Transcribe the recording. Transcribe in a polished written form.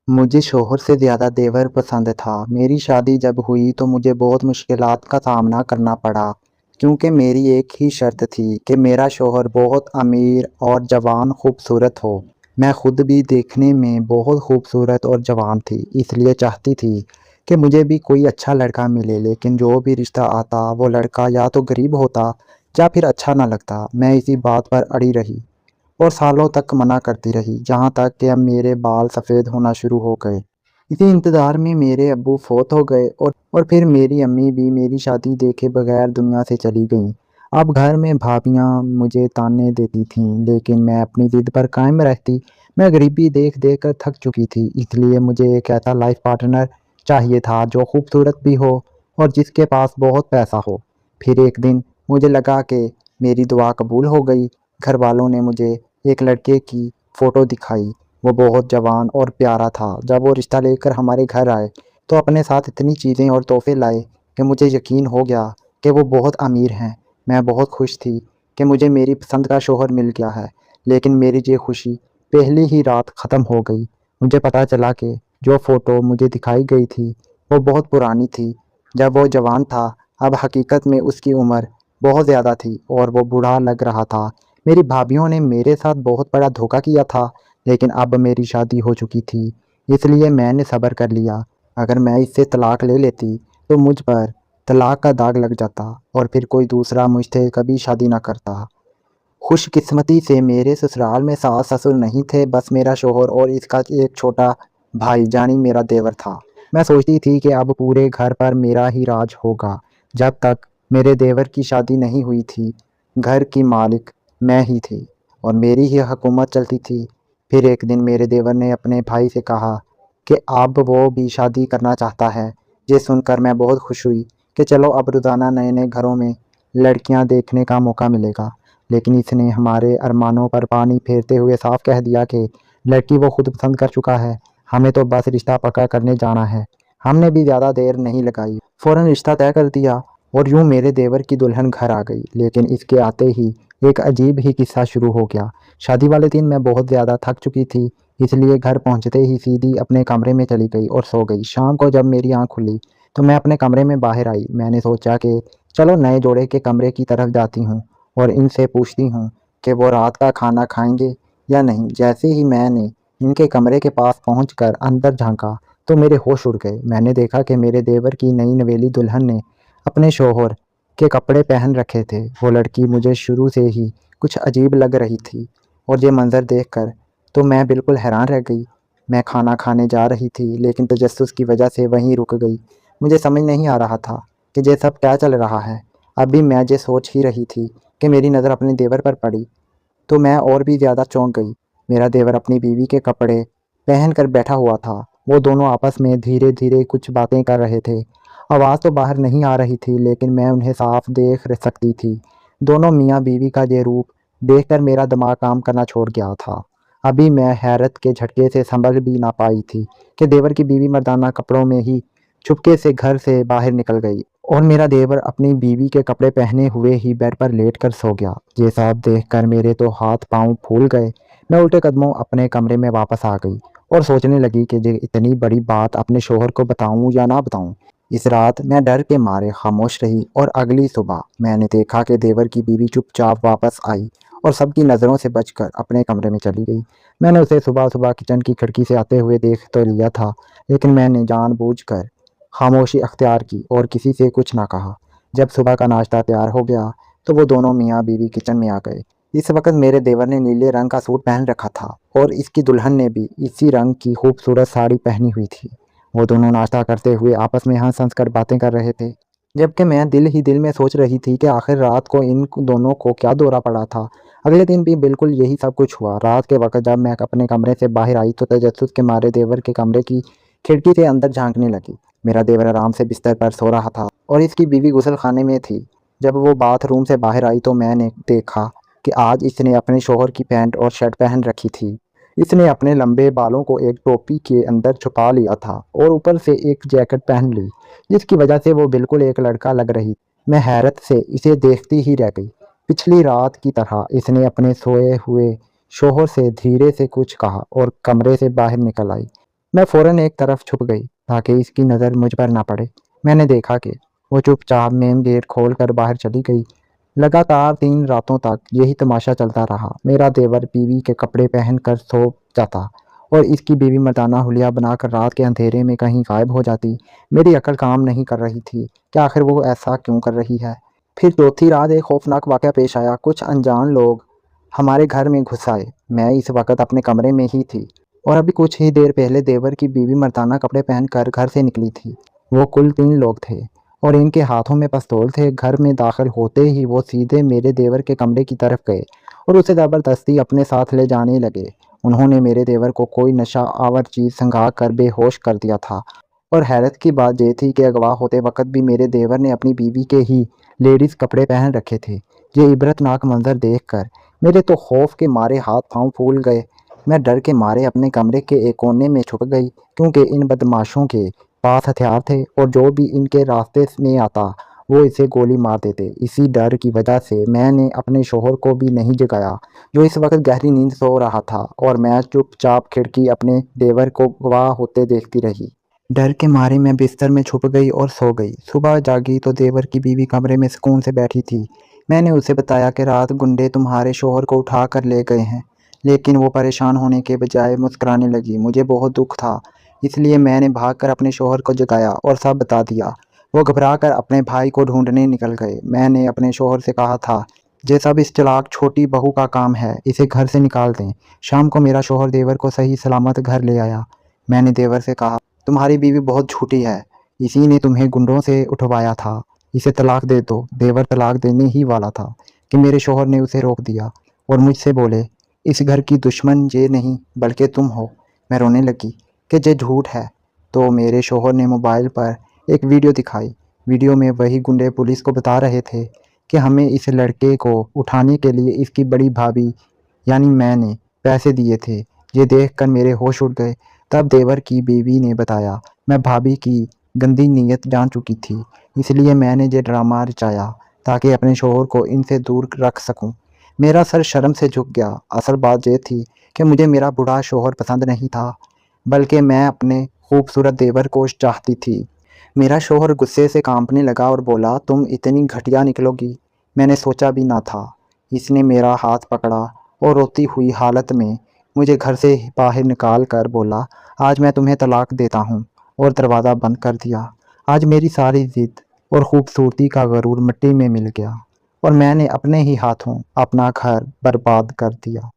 मुझे शौहर से ज़्यादा देवर पसंद था। मेरी शादी जब हुई तो मुझे बहुत मुश्किलात का सामना करना पड़ा, क्योंकि मेरी एक ही शर्त थी कि मेरा शौहर बहुत अमीर और जवान खूबसूरत हो। मैं खुद भी देखने में बहुत खूबसूरत और जवान थी, इसलिए चाहती थी कि मुझे भी कोई अच्छा लड़का मिले, लेकिन जो भी रिश्ता आता वो लड़का या तो गरीब होता या फिर अच्छा ना लगता। मैं इसी बात पर अड़ी रही और सालों तक मना करती रही, जहाँ तक कि अब मेरे बाल सफ़ेद होना शुरू हो गए। इसी इंतज़ार में मेरे अब्बू फौत हो गए और फिर मेरी अम्मी भी मेरी शादी देखे बगैर दुनिया से चली गईं। अब घर में भाभियाँ मुझे ताने देती थीं, लेकिन मैं अपनी ज़िद पर कायम रहती। मैं गरीबी देख देख कर थक चुकी थी, इसलिए मुझे एक ऐसा लाइफ पार्टनर चाहिए था जो खूबसूरत भी हो और जिसके पास बहुत पैसा हो। फिर एक दिन मुझे लगा कि मेरी दुआ कबूल हो गई। घर वालों ने मुझे एक लड़के की फ़ोटो दिखाई। वो बहुत जवान और प्यारा था। जब वो रिश्ता लेकर हमारे घर आए तो अपने साथ इतनी चीज़ें और तोहफ़े लाए कि मुझे यकीन हो गया कि वो बहुत अमीर हैं। मैं बहुत खुश थी कि मुझे मेरी पसंद का शौहर मिल गया है, लेकिन मेरी ये खुशी पहली ही रात ख़त्म हो गई। मुझे पता चला कि जो फ़ोटो मुझे दिखाई गई थी वो बहुत पुरानी थी। जब वो जवान था, अब हकीकत में उसकी उम्र बहुत ज़्यादा थी और वो बूढ़ा लग रहा था। मेरी भाभीयों ने मेरे साथ बहुत बड़ा धोखा किया था, लेकिन अब मेरी शादी हो चुकी थी, इसलिए मैंने सब्र कर लिया। अगर मैं इससे तलाक ले लेती तो मुझ पर तलाक का दाग लग जाता और फिर कोई दूसरा मुझसे कभी शादी ना करता। खुशकिस्मती से मेरे ससुराल में सास ससुर नहीं थे, बस मेरा शौहर और इसका एक छोटा भाई जानी मेरा देवर था। मैं सोचती थी कि अब पूरे घर पर मेरा ही राज होगा। जब तक मेरे देवर की शादी नहीं हुई थी, घर की मालिक मैं ही थी और मेरी ही हुकूमत चलती थी। फिर एक दिन मेरे देवर ने अपने भाई से कहा कि अब वो भी शादी करना चाहता है। ये सुनकर मैं बहुत खुश हुई कि चलो अब रोज़ाना नए नए घरों में लड़कियां देखने का मौका मिलेगा। लेकिन इसने हमारे अरमानों पर पानी फेरते हुए साफ कह दिया कि लड़की वो खुद पसंद कर चुका है, हमें तो बस रिश्ता पक्का करने जाना है। हमने भी ज़्यादा देर नहीं लगाई, फ़ौरन रिश्ता तय कर दिया और यूं मेरे देवर की दुल्हन घर आ गई। लेकिन इसके आते ही एक अजीब ही किस्सा शुरू हो गया। शादी वाले दिन मैं बहुत ज़्यादा थक चुकी थी, इसलिए घर पहुंचते ही सीधी अपने कमरे में चली गई और सो गई। शाम को जब मेरी आंख खुली तो मैं अपने कमरे में बाहर आई। मैंने सोचा कि चलो नए जोड़े के कमरे की तरफ जाती हूँ और इनसे पूछती हूँ कि वो रात का खाना खाएंगे या नहीं। जैसे ही मैंने इनके कमरे के पास पहुंचकर अंदर झांका तो मेरे होश उड़ गए। मैंने देखा कि मेरे देवर की नई नवेली दुल्हन ने अपने शौहर के कपड़े पहन रखे थे। वो लड़की मुझे शुरू से ही कुछ अजीब लग रही थी और ये मंज़र देखकर तो मैं बिल्कुल हैरान रह गई। मैं खाना खाने जा रही थी, लेकिन तजस्सुस की वजह से वहीं रुक गई। मुझे समझ नहीं आ रहा था कि ये सब क्या चल रहा है। अभी मैं ये सोच ही रही थी कि मेरी नज़र अपने देवर पर पड़ी तो मैं और भी ज़्यादा चौंक गई। मेरा देवर अपनी बीवी के कपड़े पहन कर बैठा हुआ था। वो दोनों आपस में धीरे धीरे कुछ बातें कर रहे थे। आवाज़ तो बाहर नहीं आ रही थी, लेकिन मैं उन्हें साफ देख सकती थी। दोनों मियाँ बीवी का ये रूप देखकर मेरा दिमाग काम करना छोड़ गया था। अभी मैं हैरत के झटके से संभल भी ना पाई थी कि देवर की बीवी मर्दाना कपड़ों में ही चुपके से घर से बाहर निकल गई और मेरा देवर अपनी बीवी के कपड़े पहने हुए ही बेड पर लेट कर सो गया। ये सब देखकर मेरे तो हाथ पांव फूल गए। मैं उल्टे कदमों अपने कमरे में वापस आ गई और सोचने लगी कि ये इतनी बड़ी बात अपने शोहर को बताऊं या ना बताऊं। इस रात मैं डर के मारे खामोश रही और अगली सुबह मैंने देखा कि देवर की बीवी चुपचाप वापस आई और सबकी नज़रों से बचकर अपने कमरे में चली गई। मैंने उसे सुबह सुबह किचन की खिड़की से आते हुए देख तो लिया था, लेकिन मैंने जानबूझकर खामोशी अख्तियार की और किसी से कुछ ना कहा। जब सुबह का नाश्ता तैयार हो गया तो वो दोनों मियाँ बीवी किचन में आ गए। इस वक्त मेरे देवर ने नीले रंग का सूट पहन रखा था और इसकी दुल्हन ने भी इसी रंग की खूबसूरत साड़ी पहनी हुई थी। वो दोनों नाश्ता करते हुए आपस में हंस हंस कर बातें कर रहे थे, जबकि मैं दिल ही दिल में सोच रही थी कि आखिर रात को इन दोनों को क्या दौरा पड़ा था। अगले दिन भी बिल्कुल यही सब कुछ हुआ। रात के वक्त जब मैं अपने कमरे से बाहर आई तो तजस्सुस के मारे देवर के कमरे की खिड़की से अंदर झांकने लगी। मेरा देवर आराम से बिस्तर पर सो रहा था और इसकी बीवी गुसल खाने में थी। जब वो बाथरूम से बाहर आई तो मैंने देखा कि आज इसने अपने शौहर की पैंट और शर्ट पहन रखी थी। इसने अपने लंबे बालों को एक टोपी के अंदर छुपा लिया था और ऊपर से एक जैकेट पहन ली, जिसकी वजह से वो बिल्कुल एक लड़का लग रही। मैं हैरत से इसे देखती ही रह गई। पिछली रात की तरह इसने अपने सोए हुए शौहर से धीरे से कुछ कहा और कमरे से बाहर निकल आई। मैं फ़ौरन एक तरफ छुप गई ताकि इसकी नज़र मुझ पर ना पड़े। मैंने देखा कि वो चुपचाप मेन गेट खोलकर बाहर चली गई। लगातार 3 रातों तक यही तमाशा चलता रहा। मेरा देवर बीवी के कपड़े पहनकर सो जाता और इसकी बीवी मर्दाना हुलिया बनाकर रात के अंधेरे में कहीं गायब हो जाती। मेरी अक्ल काम नहीं कर रही थी कि आखिर वो ऐसा क्यों कर रही है। फिर चौथी रात एक खौफनाक वाक़या पेश आया। कुछ अनजान लोग हमारे घर में घुस आए। मैं इस वक़्त अपने कमरे में ही थी और अभी कुछ ही देर पहले देवर की बीवी मर्दाना कपड़े पहनकर घर से निकली थी। वो कुल 3 लोग थे और इनके हाथों में पिस्तौल थे। घर में दाखिल होते ही वो सीधे मेरे देवर के कमरे की तरफ गए और उसे ज़बरदस्ती अपने साथ ले जाने लगे। उन्होंने मेरे देवर को कोई नशा आवर चीज़ संघा कर बेहोश कर दिया था और हैरत की बात ये थी कि अगवा होते वक्त भी मेरे देवर ने अपनी बीवी के ही लेडीज़ कपड़े पहन रखे थे। ये इबरतनाक मंजर देखकर मेरे तो खौफ के मारे हाथ पांव फूल गए। मैं डर के मारे अपने कमरे के एक कोने में छुप गई क्योंकि इन बदमाशों के पास हथियार थे और जो भी इनके रास्ते में आता वो इसे गोली मार देते। इसी डर की वजह से मैंने अपने शोहर को भी नहीं जगाया जो इस वक्त गहरी नींद सो रहा था और मैं चुपचाप खिड़की अपने देवर को गवाह होते देखती रही। डर के मारे मैं बिस्तर में छुप गई और सो गई। सुबह जागी तो देवर की बीवी कमरे में सुकून से बैठी थी। मैंने उसे बताया कि रात गुंडे तुम्हारे शोहर को उठा कर ले गए हैं, लेकिन वो परेशान होने के बजाय मुस्कुराने लगी। मुझे बहुत दुख था, इसलिए मैंने भागकर अपने शोहर को जगाया और सब बता दिया। वो घबराकर अपने भाई को ढूंढने निकल गए। मैंने अपने शोहर से कहा था, ये सब इस चालाक छोटी बहू का काम है, इसे घर से निकाल दें। शाम को मेरा शोहर देवर को सही सलामत घर ले आया। मैंने देवर से कहा, तुम्हारी बीवी बहुत झूठी है, इसी ने तुम्हें गुंडों से उठवाया था, इसे तलाक दे दो। देवर तलाक देने ही वाला था कि मेरे शोहर ने उसे रोक दिया और मुझसे बोले, इस घर की दुश्मन ये नहीं बल्कि तुम हो। मैं रोने लगी कि ये झूठ है। तो मेरे शोहर ने मोबाइल पर एक वीडियो दिखाई। वीडियो में वही गुंडे पुलिस को बता रहे थे कि हमें इस लड़के को उठाने के लिए इसकी बड़ी भाभी यानी मैंने पैसे दिए थे। ये देखकर मेरे होश उड़ गए। तब देवर की बीवी ने बताया, मैं भाभी की गंदी नीयत जान चुकी थी, इसलिए मैंने ये ड्रामा रचाया ताकि अपने शोहर को इनसे दूर रख सकूं। मेरा सर शर्म से झुक गया। असल बात यह थी कि मुझे मेरा बूढ़ा शोहर पसंद नहीं था, बल्कि मैं अपने खूबसूरत देवर को चाहती थी। मेरा शोहर गुस्से से कांपने लगा और बोला, तुम इतनी घटिया निकलोगी, मैंने सोचा भी ना था। इसने मेरा हाथ पकड़ा और रोती हुई हालत में मुझे घर से बाहर निकाल कर बोला, आज मैं तुम्हें तलाक देता हूँ, और दरवाज़ा बंद कर दिया। आज मेरी सारी जिद और खूबसूरती का गरूर मिट्टी में मिल गया और मैंने अपने ही हाथों अपना घर बर्बाद कर दिया।